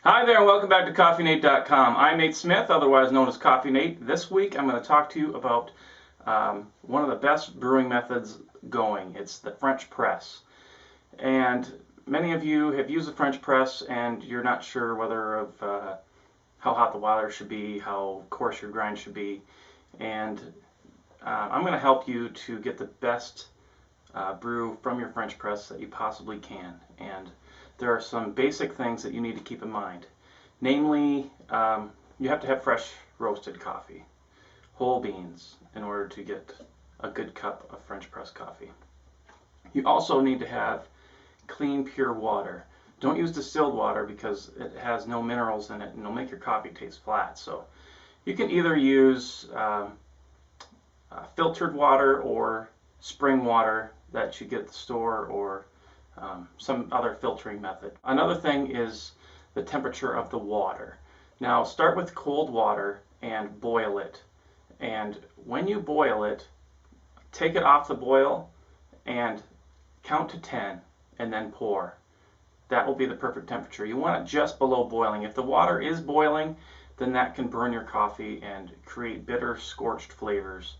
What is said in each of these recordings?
Hi there and welcome back to CoffeeNate.com. I'm Nate Smith, otherwise known as Coffee Nate. This week I'm going to talk to you about one of the best brewing methods going. It's the French press. And many of you have used the French press and you're not sure whether of how hot the water should be, how coarse your grind should be. And I'm going to help you to get the best brew from your French press that you possibly can. And there are some basic things that you need to keep in mind. Namely, you have to have fresh roasted coffee, whole beans, in order to get a good cup of French press coffee. You also need to have clean, pure water. Don't use distilled water because it has no minerals in it and it'll make your coffee taste flat. So you can either use filtered water or spring water that you get at the store, or some other filtering method. Another thing is the temperature of the water. Now start with cold water and boil it. And when you boil it, take it off the boil and count to 10 and then pour. That will be the perfect temperature. You want it just below boiling. If the water is boiling, then that can burn your coffee and create bitter, scorched flavors.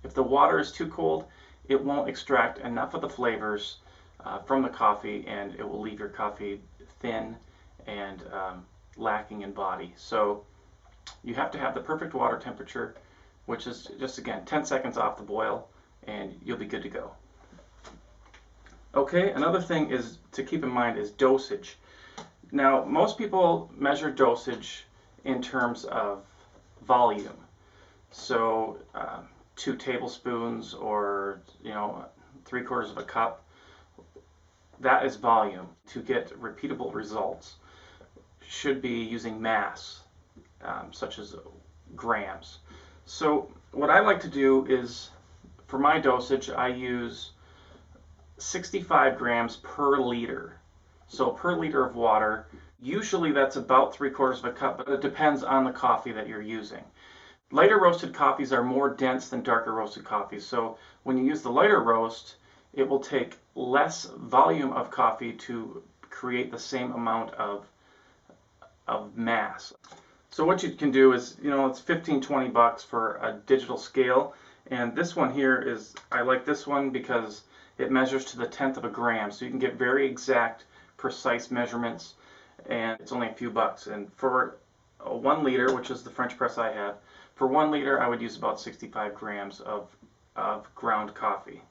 If the water is too cold, it won't extract enough of the flavors from the coffee, and it will leave your coffee thin and lacking in body. So you have to have the perfect water temperature, which is just, again, 10 seconds off the boil, and you'll be good to go. Okay, another thing is to keep in mind is dosage. Now, most people measure dosage in terms of volume. So 2 tablespoons or 3/4 of a cup. That is volume. To get repeatable results, should be using mass, such as grams. So what I like to do is, for my dosage, I use 65 grams per liter. So per liter of water, usually that's about 3/4 of a cup, but it depends on the coffee that you're using. Lighter roasted coffees are more dense than darker roasted coffees. So when you use the lighter roast, it will take less volume of coffee to create the same amount of mass. So what you can do is, it's 15-20 bucks for a digital scale, and this one here is, I like this one because it measures to the 1/10 of a gram, so you can get very exact, precise measurements, and it's only a few bucks. And for 1 liter, which is the French press I have, for 1 liter I would use about 65 grams of ground coffee.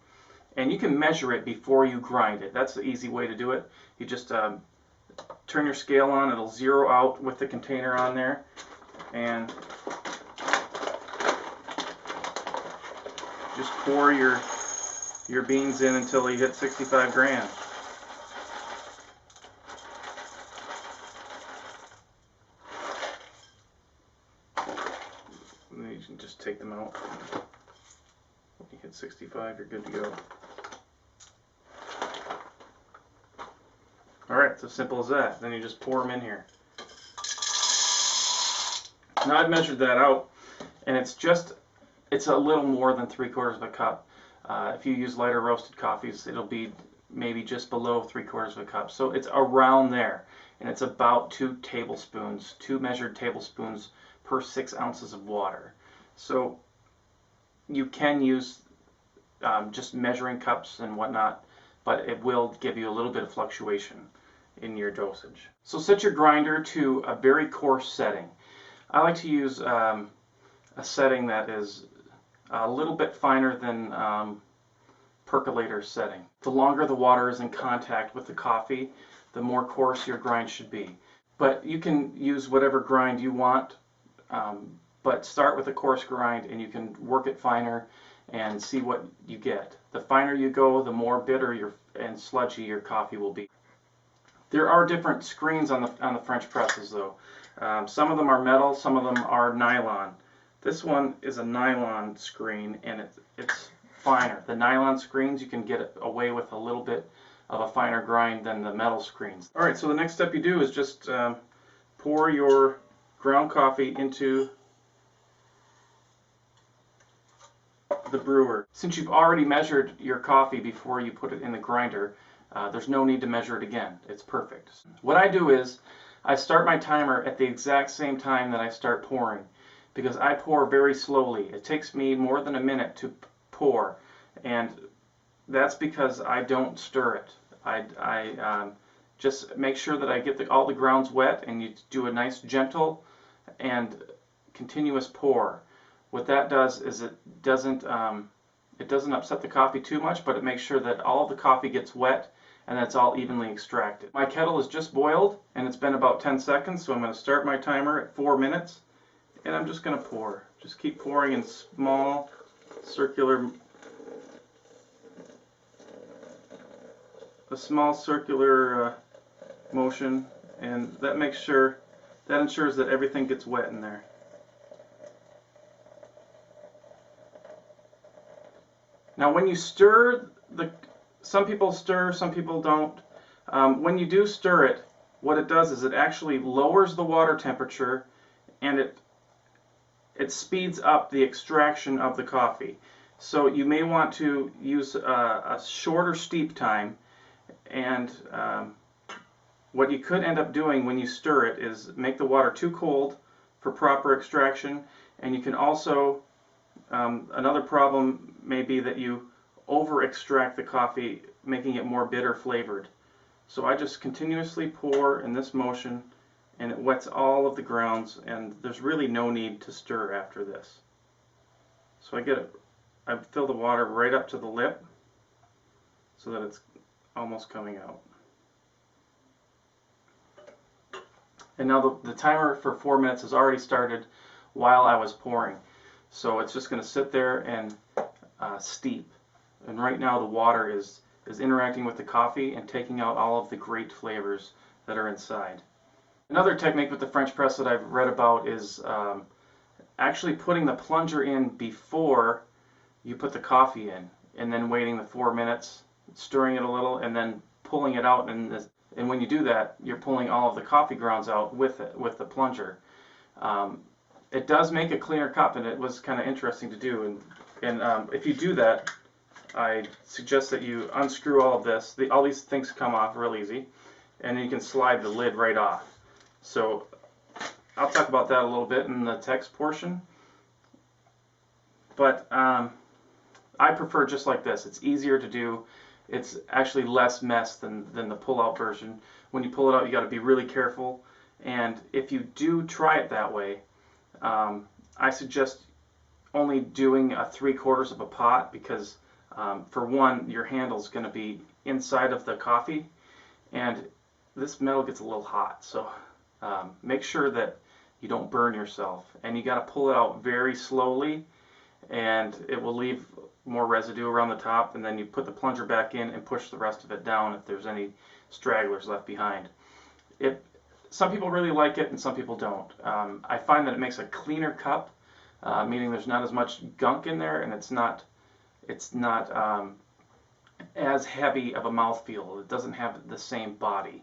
And you can measure it before you grind it. That's the easy way to do it. You just turn your scale on, it'll zero out with the container on there, and just pour your beans in until you hit 65 grams. And then you can just take them out. When you hit 65, you're good to go. Alright, it's as simple as that. Then you just pour them in here. Now I've measured that out, and it's a little more than 3/4 of a cup. If you use lighter roasted coffees, it'll be maybe just below 3/4 of a cup. So it's around there, and it's about 2 measured tablespoons per 6 ounces of water. So you can use just measuring cups and whatnot, but it will give you a little bit of fluctuation in your dosage. So set your grinder to a very coarse setting. I like to use a setting that is a little bit finer than percolator setting. The longer the water is in contact with the coffee, the more coarse your grind should be. But you can use whatever grind you want, but start with a coarse grind and you can work it finer and see what you get. The finer you go, the more bitter and sludgy your coffee will be. There are different screens on the French presses though. Some of them are metal, some of them are nylon. This one is a nylon screen, and it's finer. The nylon screens, you can get away with a little bit of a finer grind than the metal screens. Alright, so the next step you do is just pour your ground coffee into the brewer. Since you've already measured your coffee before you put it in the grinder, there's no need to measure it again. It's perfect. What I do is I start my timer at the exact same time that I start pouring, because I pour very slowly. It takes me more than a minute to pour, and that's because I don't stir it. I just make sure that I get all the grounds wet, and you do a nice gentle and continuous pour. What that does is it doesn't upset the coffee too much, but it makes sure that all of the coffee gets wet and that's all evenly extracted. My kettle is just boiled, and it's been about 10 seconds, so I'm going to start my timer at 4 minutes, and I'm just going to pour. Just keep pouring in small circular motion, and that ensures that everything gets wet in there. Now when you stir, some people stir, some people don't. When you do stir it, what it does is it actually lowers the water temperature, and it speeds up the extraction of the coffee. So you may want to use a shorter steep time, and what you could end up doing when you stir it is make the water too cold for proper extraction, and you can also, another problem may be that you over extract the coffee, making it more bitter flavored. So I just continuously pour in this motion, and it wets all of the grounds, and there's really no need to stir after this. So I fill the water right up to the lip so that it's almost coming out. And now the timer for 4 minutes has already started while I was pouring. So it's just going to sit there and steep. And right now the water is interacting with the coffee and taking out all of the great flavors that are inside. Another technique with the French press that I've read about is actually putting the plunger in before you put the coffee in, and then waiting the 4 minutes, stirring it a little, and then pulling it out. And when you do that, you're pulling all of the coffee grounds out with the plunger. It does make a cleaner cup, and it was kind of interesting to do. And if you do that, I suggest that you unscrew all of this. All these things come off real easy, and then you can slide the lid right off. So I'll talk about that a little bit in the text portion. But I prefer just like this. It's easier to do. It's actually less mess than the pull-out version. When you pull it out, you got to be really careful. And if you do try it that way, I suggest only doing 3/4 of a pot, because for one, your handle's going to be inside of the coffee, and this metal gets a little hot. So make sure that you don't burn yourself, and you got to pull it out very slowly, and it will leave more residue around the top, and then you put the plunger back in and push the rest of it down if there's any stragglers left behind. Some people really like it and some people don't. I find that it makes a cleaner cup, meaning there's not as much gunk in there, and it's not as heavy of a mouthfeel. It doesn't have the same body.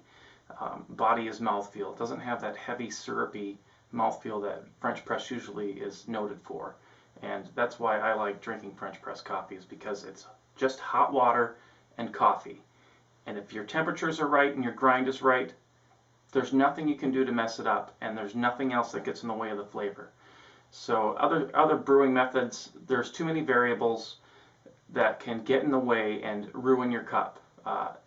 Body is mouthfeel. It doesn't have that heavy syrupy mouthfeel that French press usually is noted for. And that's why I like drinking French press coffee, is because it's just hot water and coffee. And if your temperatures are right and your grind is right, there's nothing you can do to mess it up, and there's nothing else that gets in the way of the flavor. So other brewing methods, there's too many variables that can get in the way and ruin your cup.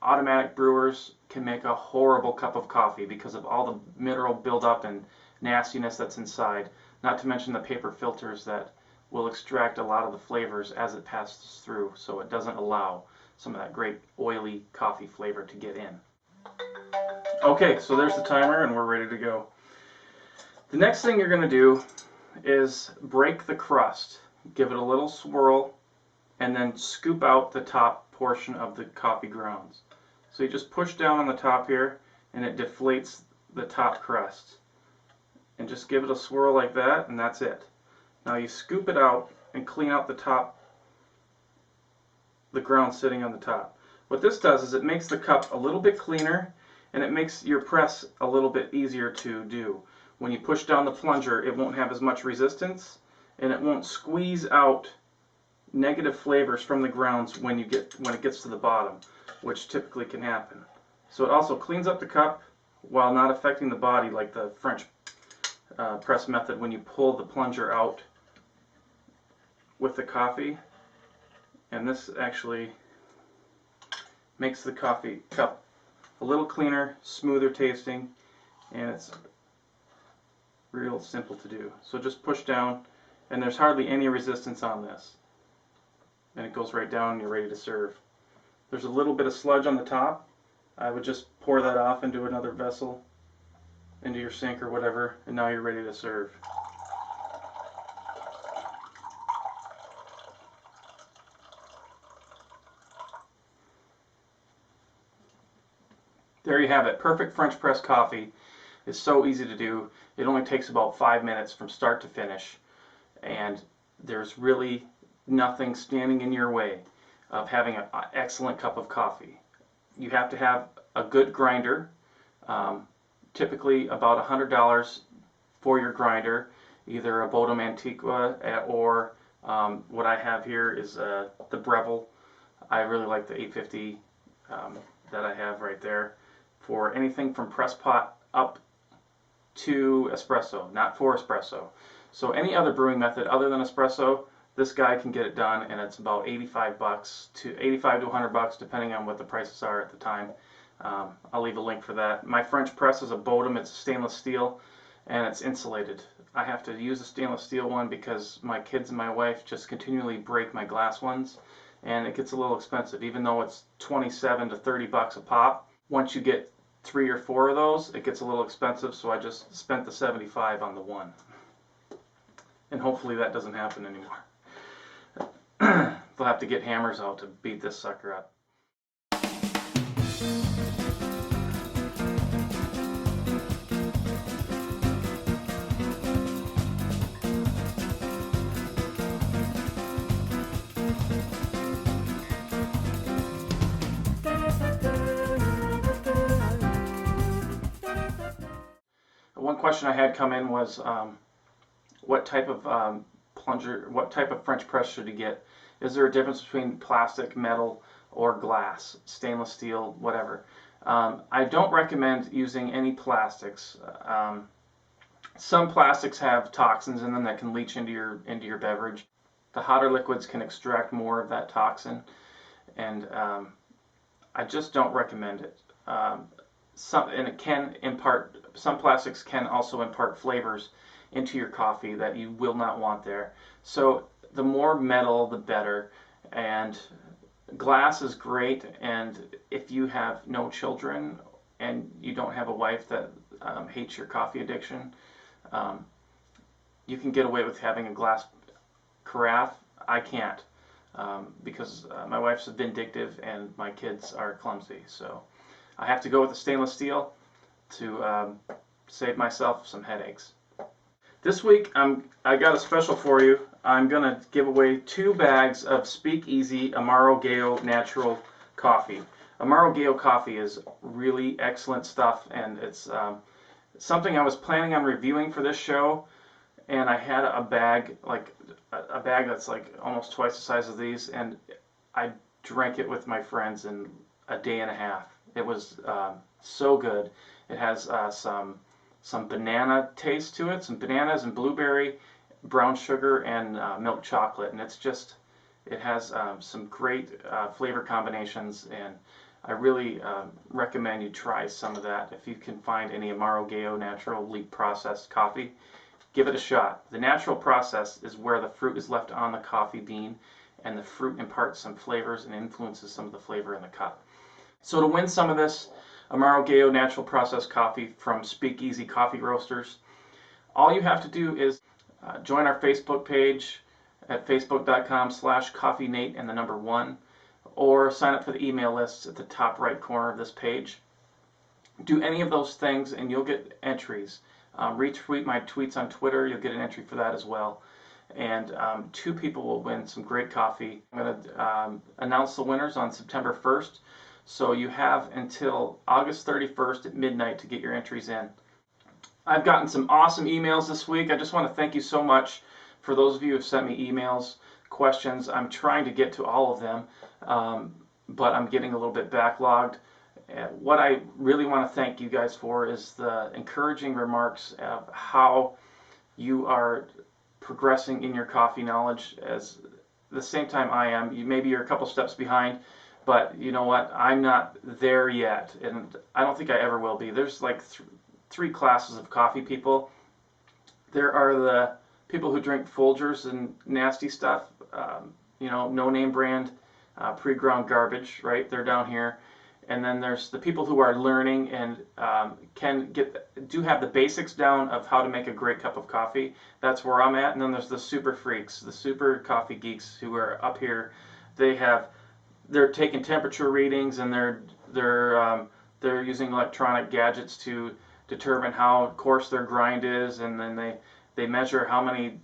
Automatic brewers can make a horrible cup of coffee because of all the mineral buildup and nastiness that's inside, not to mention the paper filters that will extract a lot of the flavors as it passes through, so it doesn't allow some of that great oily coffee flavor to get in. Okay, so there's the timer, and we're ready to go. The next thing you're going to do is break the crust. Give it a little swirl, and then scoop out the top portion of the coffee grounds. So you just push down on the top here, and it deflates the top crust. And just give it a swirl like that, and that's it. Now you scoop it out and clean out the ground sitting on the top. What this does is it makes the cup a little bit cleaner, and it makes your press a little bit easier to do. When you push down the plunger, it won't have as much resistance, and it won't squeeze out negative flavors from the grounds when it gets to the bottom, which typically can happen. So it also cleans up the cup, while not affecting the body like the French press method when you pull the plunger out with the coffee. And this actually makes the coffee cup a little cleaner, smoother tasting, and it's real simple to do. So just push down, and there's hardly any resistance on this. And it goes right down and you're ready to serve. There's a little bit of sludge on the top. I would just pour that off into another vessel, into your sink or whatever, and now you're ready to serve. There you have it. Perfect French press coffee. It's so easy to do. It only takes about 5 minutes from start to finish, and there's really nothing standing in your way of having an excellent cup of coffee. You have to have a good grinder, typically about $100 for your grinder, either a Bodum Antiqua or what I have here is the Breville. I really like the 850 that I have right there for anything from press pot up to espresso, not for espresso. So any other brewing method other than espresso, this guy can get it done, and it's about 85 to 100 bucks depending on what the prices are at the time. I'll leave a link for that. My French press is a Bodum. It's stainless steel and it's insulated. I have to use a stainless steel one because my kids and my wife just continually break my glass ones, and it gets a little expensive. Even though it's 27 to 30 bucks a pop, once you get 3 or 4 of those, it gets a little expensive, so I just spent the 75 on the one. And hopefully that doesn't happen anymore. They'll have to get hammers out to beat this sucker up. One question I had come in was what type of plunger, what type of French press should you get? Is there a difference between plastic, metal, or glass, stainless steel, whatever? I don't recommend using any plastics. Some plastics have toxins in them that can leach into your beverage. The hotter liquids can extract more of that toxin, and I just don't recommend it. Some plastics can also impart flavors into your coffee that you will not want there. So the more metal, the better. And glass is great, and if you have no children and you don't have a wife that hates your coffee addiction, you can get away with having a glass carafe. I can't because my wife's vindictive and my kids are clumsy. So I have to go with the stainless steel to save myself some headaches. This week I got a special for you. I'm going to give away 2 bags of Speakeasy Amaro Gallo Natural Coffee. Amaro Gallo coffee is really excellent stuff, and it's something I was planning on reviewing for this show, and I had a bag that's like almost twice the size of these, and I drank it with my friends in a day and a half. It was so good. It has some banana taste to it, some bananas and blueberry, brown sugar, and milk chocolate, and it has some great flavor combinations, and I really recommend you try some of that. If you can find any Amaro Gallo naturally processed coffee, give it a shot. The natural process is where the fruit is left on the coffee bean, and the fruit imparts some flavors and influences some of the flavor in the cup. So to win some of this Amaro Gallo natural processed coffee from Speakeasy Coffee Roasters, all you have to do is join our Facebook page at facebook.com/coffeenate and the number 1, or sign up for the email lists at the top right corner of this page. Do any of those things and you'll get entries. Retweet my tweets on Twitter, you'll get an entry for that as well. And 2 people will win some great coffee. I'm going to announce the winners on September 1st. So you have until August 31st at midnight to get your entries in. I've gotten some awesome emails this week. I just want to thank you so much for those of you who have sent me emails, questions. I'm trying to get to all of them, but I'm getting a little bit backlogged. What I really want to thank you guys for is the encouraging remarks of how you are progressing in your coffee knowledge as the same time I am. Maybe you're a couple steps behind, but you know what? I'm not there yet, and I don't think I ever will be. There's like three classes of coffee people. There are the people who drink Folgers and nasty stuff, no name brand, pre-ground garbage, right? They're down here. And then there's the people who are learning and do have the basics down of how to make a great cup of coffee. That's where I'm at. And then there's the super freaks, the super coffee geeks who are up here. They're taking temperature readings, and they're using electronic gadgets to determine how coarse their grind is, and then they measure how many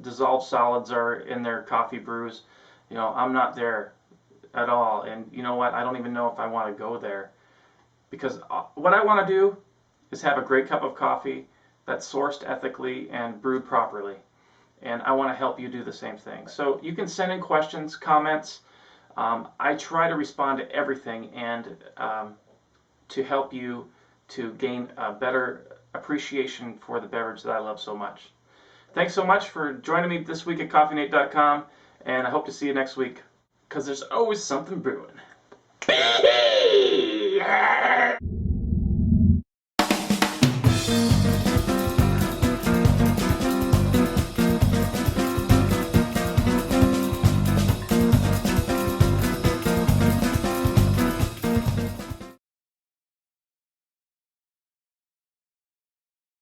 dissolved solids are in their coffee brews. I'm not there at all, and you know what? I don't even know if I want to go there, because what I want to do is have a great cup of coffee that's sourced ethically and brewed properly, and I want to help you do the same thing. So you can send in questions, comments. I try to respond to everything, and to help you to gain a better appreciation for the beverage that I love so much. Thanks so much for joining me this week at CoffeeNate.com, and I hope to see you next week, because there's always something brewing.